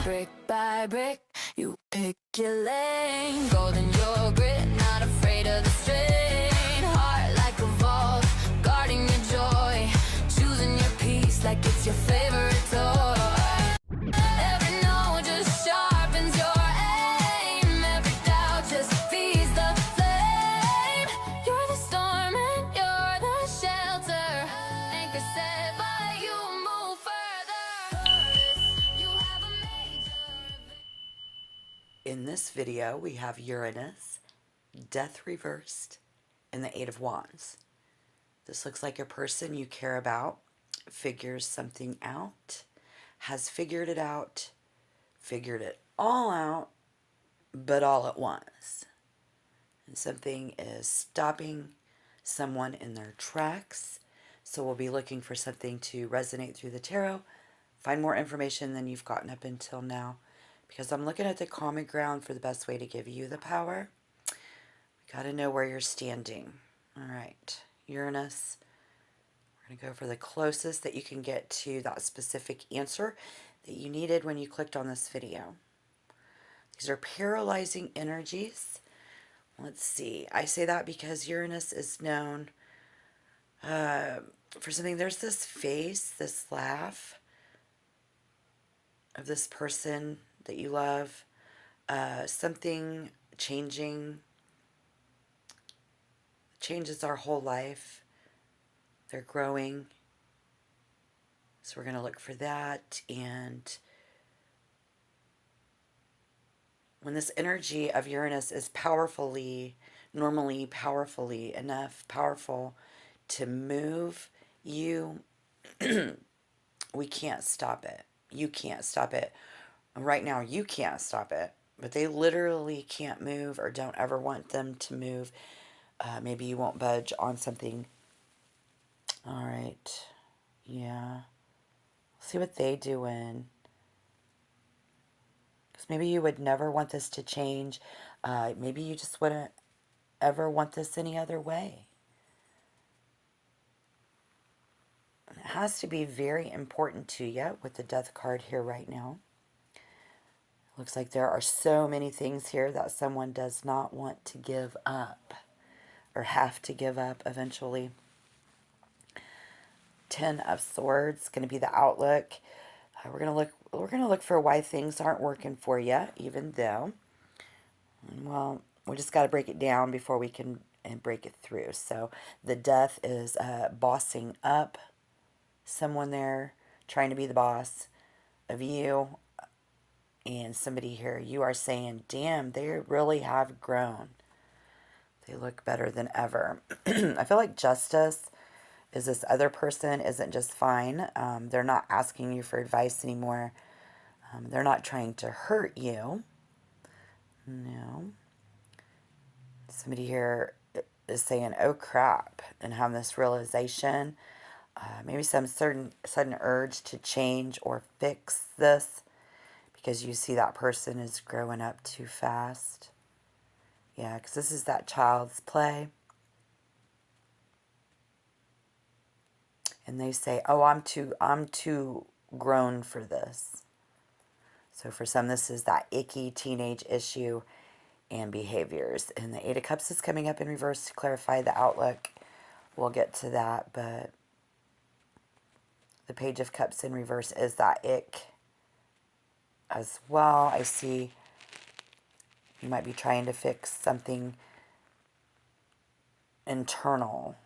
Brick by brick, you pick your lane. Golden yogurt, not afraid of the strain. Heart like a vault, guarding your joy. Choosing your peace like it's your favorite toy. Every no just sharpens your aim. Every doubt just feeds the flame. You're the storm and you're the shelter. Anchor set by you, move further. You have a major event. In this video, we have Uranus, Death reversed, and the Eight of Wands. This looks like a person you care about figures something out, has figured it out, figured it all out, but all at once. And something is stopping someone in their tracks. So we'll be looking for something to resonate through the tarot, find more information than you've gotten up until now. Because I'm looking at the common ground for the best way to give you the power. We got to know where you're standing. All right, Uranus. We're going to go for the closest that you can get to that specific answer that you needed when you clicked on this video. These are paralyzing energies. Let's see. I say that because Uranus is known for something. There's this face, this laugh of this person that you love. Something changing. Changes our whole life. They're growing. So we're going to look for that. And when this energy of Uranus is normally powerfully enough, powerful to move you, we can't stop it. You can't stop it. Right now, you can't stop it. But they literally can't move or don't ever want them to move. Maybe you won't budge on something. All right. Yeah. See what they doing. Because maybe you would never want this to change. Maybe you just wouldn't ever want this any other way. It has to be very important to you with the Death card here right now. Looks like there are so many things here that someone does not want to give up or have to give up eventually. 10 of Swords going to be the outlook. We're gonna look for why things aren't working for you, even though. Well, we just got to break it down before we can break it through. So the Death is bossing up someone there, trying to be the boss of you. And somebody here, you are saying, damn, they really have grown. They look better than ever. I feel like Justice is this other person isn't just fine. They're not asking you for advice anymore. They're not trying to hurt you. No. Somebody here is saying, oh crap, and having this realization. Maybe some sudden urge to change or fix this. Because you see that person is growing up too fast. Yeah, because this is that child's play. And they say, oh, I'm too grown for this. So for some, this is that icky teenage issue and behaviors. And the Eight of Cups is coming up in reverse to clarify the outlook. We'll get to that, but the Page of Cups in reverse is that ick as well. I see you might be trying to fix something internal.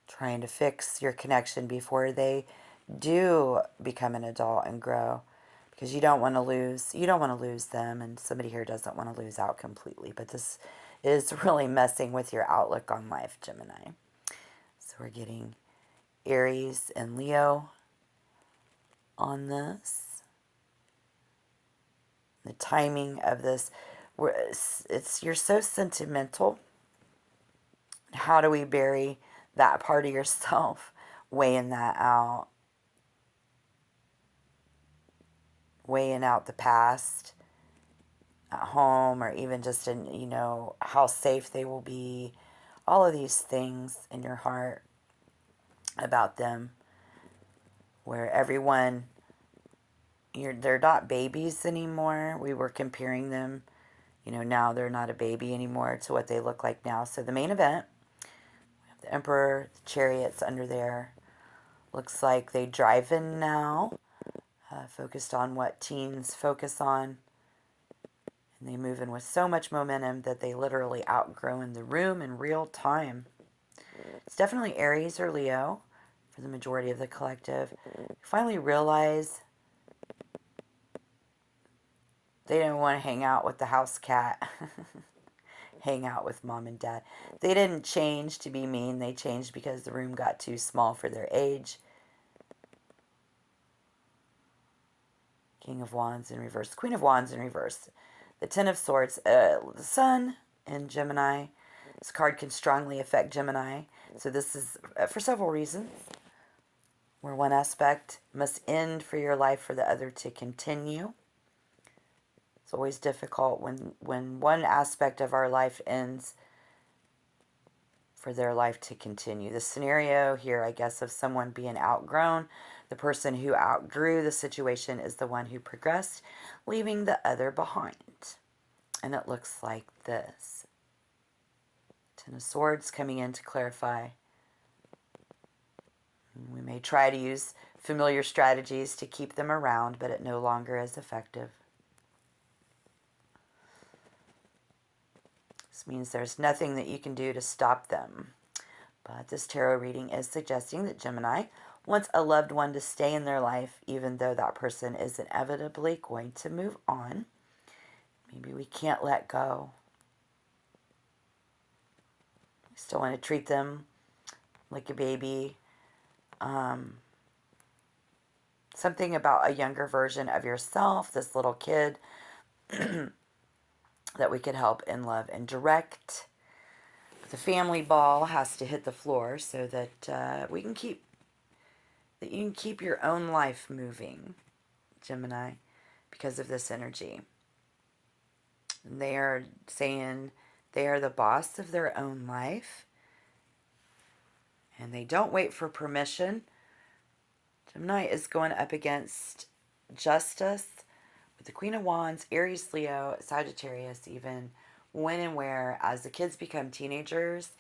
Trying to fix your connection before they do become an adult and grow. Because you don't want to lose them, and somebody here doesn't want to lose out completely. But this is really messing with your outlook on life, Gemini. So we're getting Aries and Leo on this. The timing of this, you're so sentimental. How do we bury that part of yourself? Weighing that out. Weighing out the past at home, or even just in, how safe they will be. All of these things in your heart about them, where everyone they're not babies anymore. We were comparing them, now they're not a baby anymore to what they look like now. So the main event, the Emperor, the Chariots under there, looks like they drive in now, focused on what teens focus on. And they move in with so much momentum that they literally outgrow in the room in real time. It's definitely Aries or Leo for the majority of the collective. You finally realize they didn't want to hang out with the house cat, hang out with mom and dad. They didn't change to be mean. They changed because the room got too small for their age. King of Wands in reverse. Queen of Wands in reverse. The Ten of Swords. The Sun in Gemini. This card can strongly affect Gemini. So this is for several reasons. Where one aspect must end for your life for the other to continue. It's always difficult when one aspect of our life ends for their life to continue. The scenario here, I guess, of someone being outgrown. The person who outgrew the situation is the one who progressed, leaving the other behind. And it looks like this. Ten of Swords coming in to clarify. We may try to use familiar strategies to keep them around, but it no longer is effective. This means there's nothing that you can do to stop them. But this tarot reading is suggesting that Gemini wants a loved one to stay in their life, even though that person is inevitably going to move on. Maybe we can't let go. We still want to treat them like a baby. Something about a younger version of yourself, this little kid, that we could help and love and direct. The family ball has to hit the floor so that you can keep your own life moving, Gemini, because of this energy. And they are saying they are the boss of their own life, and they don't wait for permission. Gemini is going up against Justice with the Queen of Wands, Aries, Leo, Sagittarius, even when and where, as the kids become teenagers,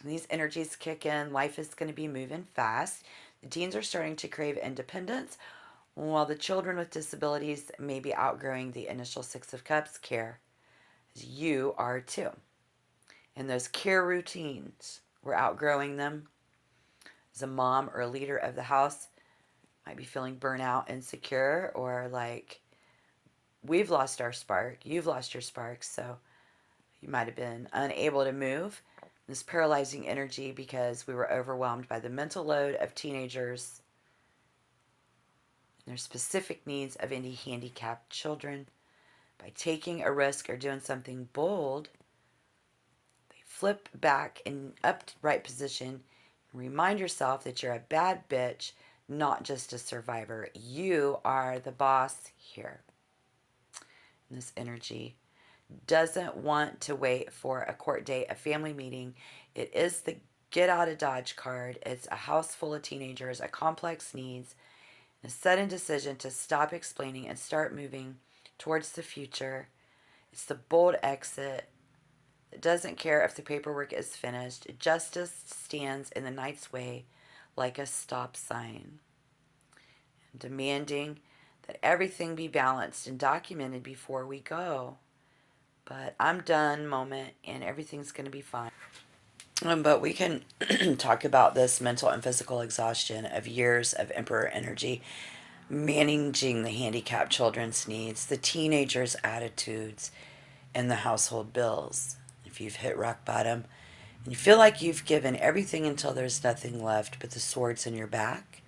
these energies kick in. Life is going to be moving fast. The teens are starting to crave independence, while the children with disabilities may be outgrowing the initial Six of Cups care. As you are too. And those care routines, we're outgrowing them. As a mom or a leader of the house, might be feeling burnout, insecure, or like we've lost our spark, you've lost your spark, so you might have been unable to move. This paralyzing energy because we were overwhelmed by the mental load of teenagers and their specific needs of any handicapped children. By taking a risk or doing something bold, they flip back in upright position and remind yourself that you're a bad bitch, not just a survivor. You are the boss here. And this energy doesn't want to wait for a court date, a family meeting. It is the get out of Dodge card. It's a house full of teenagers, a complex needs, a sudden decision to stop explaining and start moving towards the future. It's the bold exit. It doesn't care if the paperwork is finished. Justice stands in the night's way like a stop sign, demanding that everything be balanced and documented before we go. But I'm done moment, and everything's going to be fine. But we can talk about this mental and physical exhaustion of years of Emperor energy, managing the handicapped children's needs, the teenagers' attitudes, and the household bills. If you've hit rock bottom and you feel like you've given everything until there's nothing left but the swords in your back,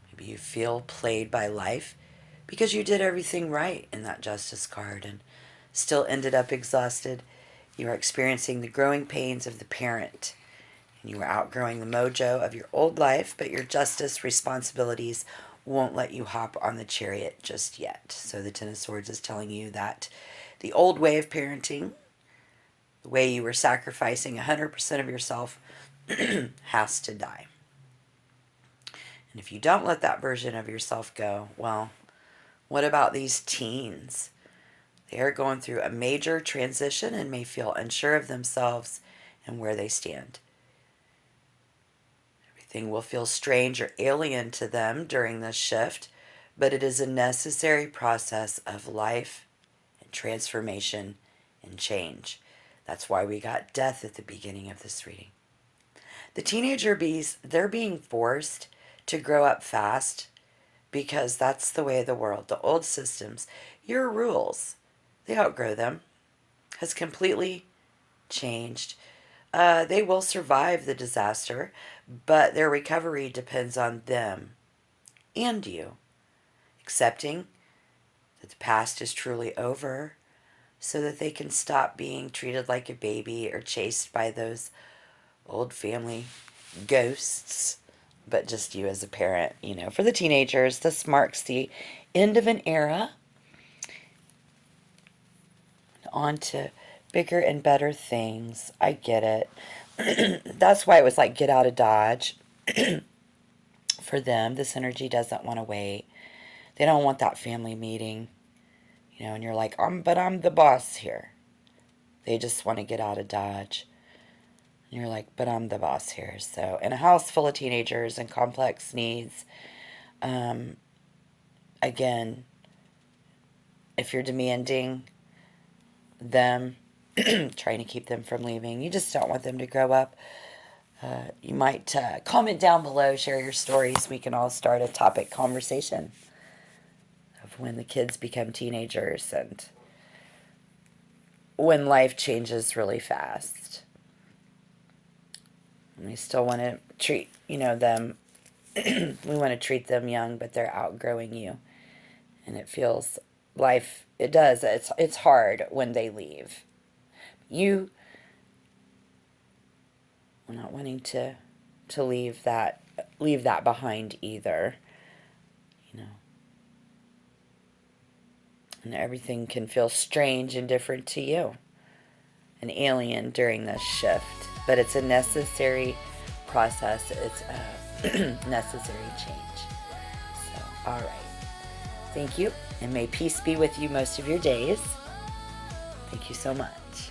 maybe you feel played by life because you did everything right in that justice card and still ended up exhausted. You are experiencing the growing pains of the parent, and you are outgrowing the mojo of your old life, but your justice responsibilities won't let you hop on the chariot just yet. So the Ten of Swords is telling you that the old way of parenting, the way you were sacrificing 100% of yourself, has to die. And if you don't let that version of yourself go, well, what about these teens? They are going through a major transition and may feel unsure of themselves and where they stand. Everything will feel strange or alien to them during this shift, but it is a necessary process of life and transformation and change. That's why we got death at the beginning of this reading. The teenager bees, they're being forced to grow up fast because that's the way of the world. The old systems, your rules, they outgrow them, has completely changed. They will survive the disaster, but their recovery depends on them and you accepting that the past is truly over so that they can stop being treated like a baby or chased by those old family ghosts, but just you as a parent. For the teenagers, this marks the end of an era, on to bigger and better things. I get it. That's why it was like get out of Dodge. For them, this energy doesn't want to wait. They don't want that family meeting, and you're like, but I'm the boss here. They just want to get out of Dodge. And you're like, but I'm the boss here. So in a house full of teenagers and complex needs, again, if you're demanding them, trying to keep them from leaving, you just don't want them to grow up. You might comment down below, share your stories. We can all start a topic conversation of when the kids become teenagers and when life changes really fast. And we still want to treat, them. We want to treat them young, but they're outgrowing you. And it feels life, it does. It's hard when they leave. You are not wanting to leave that behind either. And everything can feel strange and different to you, an alien during this shift. But it's a necessary process. It's a necessary change. So, all right. Thank you, and may peace be with you most of your days. Thank you so much.